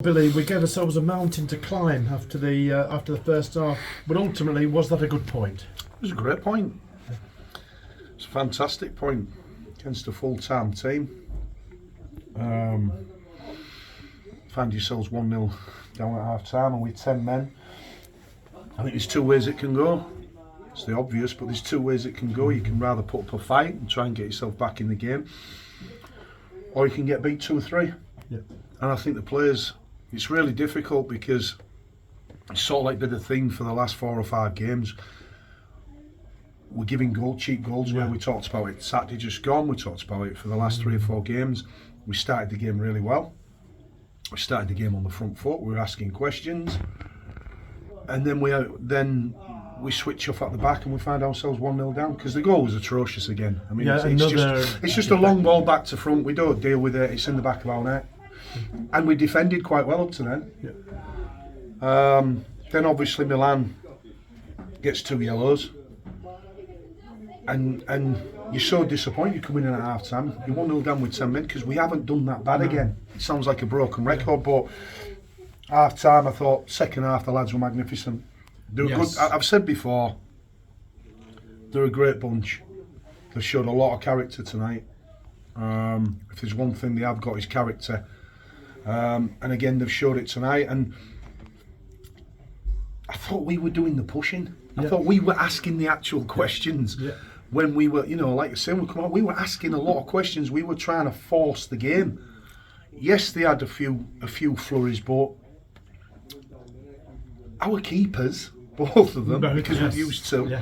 Billy, we gave ourselves a mountain to climb after the first half, but ultimately, was that a good point? It was a great point. It's a fantastic point against a full-time team. Find yourselves 1-0 down at half-time and with 10 men. I think there's two ways it can go. It's the obvious, but there's two ways it can go. You can rather put up a fight and try and get yourself back in the game, or you can get beat 2-3. Yeah. And I think the players, it's really difficult because it's sort of like been the theme for the last 4 or 5 games. We're giving cheap goals away. We talked about it Saturday just gone. We talked about it for the last 3 or 4 games. We started the game really well. We started the game on the front foot. We were asking questions, and then we switch off at the back and we find ourselves 1-0 down because the goal was atrocious again. I mean, it's just a long ball back to front. We don't deal with it. It's in the back of our net, and we defended quite well up to then. Yeah. Then obviously Milan gets 2 yellows, and you're so disappointed coming in at half time. You're 1-0 down with 10 minutes because we haven't done that bad again. It sounds like a broken record, but half time I thought second half the lads were magnificent. They were good. I've said before, they're a great bunch. They've showed a lot of character tonight. If there's one thing they have got is character, and again they've showed it tonight. And I thought we were doing the pushing. I thought we were asking the actual questions. When we were, like I said, we were asking a lot of questions. We were trying to force the game. Yes, they had a few flurries, but our keepers, both of them, because we're used to,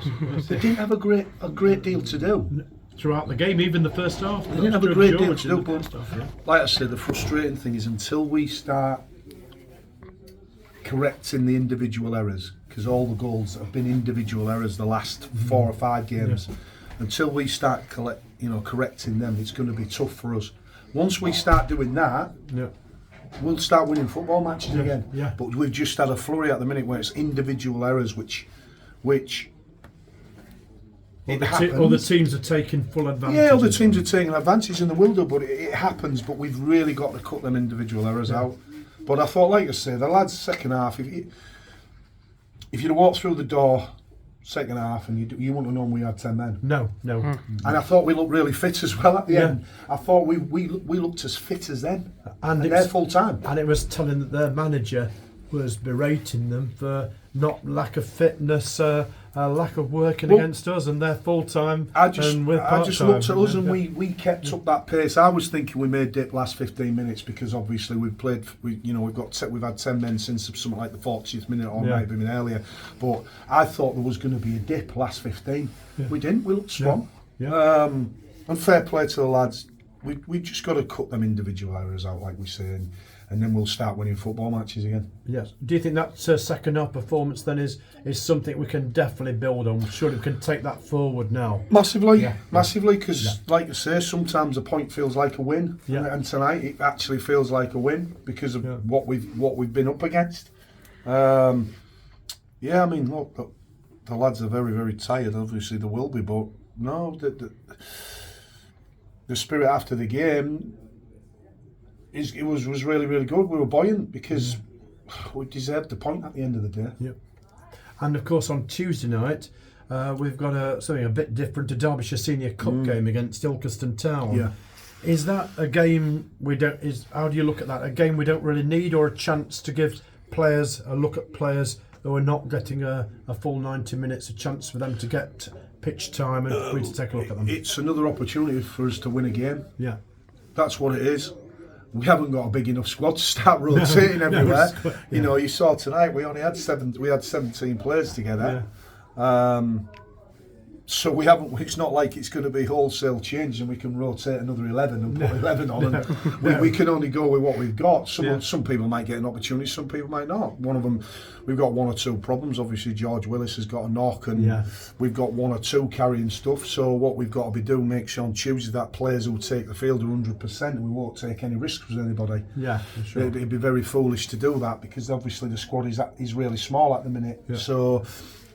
they didn't have a great deal to do throughout the game, even the first half. They didn't have a great deal to do. But like I said, the frustrating thing is until we start correcting the individual errors, because all the goals have been individual errors the last 4 or 5 games. Until we start correcting them, it's going to be tough for us. Once we start doing that, we'll start winning football matches again. But we've just had a flurry at the minute where it's individual errors, which other teams are taking full advantage. Yeah, other teams are taking advantage, and they will do. But it happens. But we've really got to cut them individual errors out. But I thought, like I say, the lads second half. If you'd have walked through the door second half and you wouldn't have known we had 10 men. No. And I thought we looked really fit as well at the end. I thought we looked as fit as them. And they're full time. And it was telling that their manager was berating them for lack of fitness, lack of working against us, and they're full time. I just looked at us and we kept up that pace. I was thinking we may dip last 15 minutes because obviously we've had 10 men since something like the 40th minute or maybe even earlier. But I thought there was going to be a dip last 15. We didn't. We looked strong. And fair play to the lads. We just got to cut them individual errors out, like we say, and then we'll start winning football matches again. Yes. Do you think that second half performance then is something we can definitely build on? Surely we can take that forward now. Massively, because like you say, sometimes a point feels like a win, and tonight it actually feels like a win because of what we've been up against. I mean, look, the lads are very, very tired. Obviously, they will be, but no, the spirit after the game. It was really, really good. We were buoyant because we deserved the point at the end of the day. And of course on Tuesday night we've got something a bit different, a Derbyshire Senior Cup game against Ilkeston Town. Is that a game how do you look at that? A game we don't really need, or a chance to give players a look at players who are not getting a full 90 minutes, a chance for them to get pitch time and for you to take a look at them? It's another opportunity for us to win a game. That's what it is. We haven't got a big enough squad to start rotating everywhere. You saw tonight we only had 17 players together. So we haven't. It's not like it's going to be wholesale change and we can rotate another 11 and put 11 on. And we can only go with what we've got. Some people might get an opportunity, some people might not. One of them, we've got 1 or 2 problems. Obviously, George Willis has got a knock, and we've got 1 or 2 carrying stuff. So what we've got to be doing, make sure on Tuesday that players who take the field are 100%, and we won't take any risks with anybody. Sure. It'd be very foolish to do that because obviously the squad is really small at the minute. So.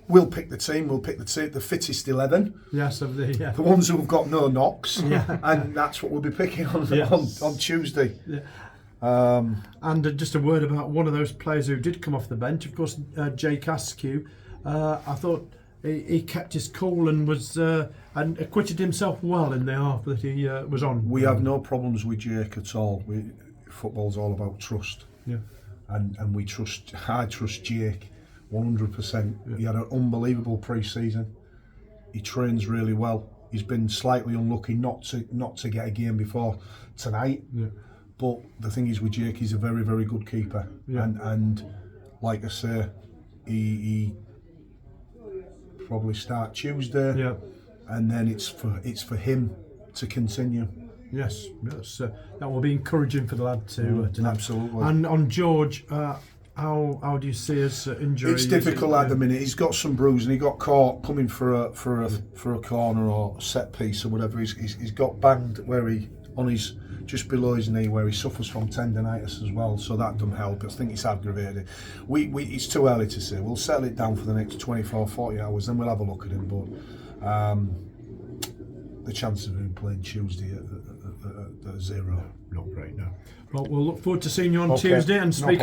We'll pick the team. We'll pick the fittest 11. The ones who've got no knocks, and that's what we'll be picking on Tuesday. And just a word about one of those players who did come off the bench, of course, Jake Askew. I thought he kept his cool and was and acquitted himself well in the half that he was on. We have no problems with Jake at all. Football's all about trust. Yeah. And I trust Jake 100%. Yeah. He had an unbelievable pre-season. He trains really well. He's been slightly unlucky not to get a game before tonight. Yeah. But the thing is with Jake, he's a very, very good keeper. Yeah. And like I say, he probably start Tuesday. Yeah. And then it's for him to continue. Yes, that will be encouraging for the lad to absolutely. And on George, how do you see his injury? It's difficult at the minute. He's got some bruising. He got caught coming for a corner or set piece or whatever. He's got banged where he on his just below his knee where he suffers from tendonitis as well. So that doesn't help. I think it's aggravated. It's too early to say. We'll settle it down for the next 24, 40 hours. Then we'll have a look at him. But the chance of him playing Tuesday at 0. Not great, no. Well, we'll look forward to seeing you on Tuesday and speak.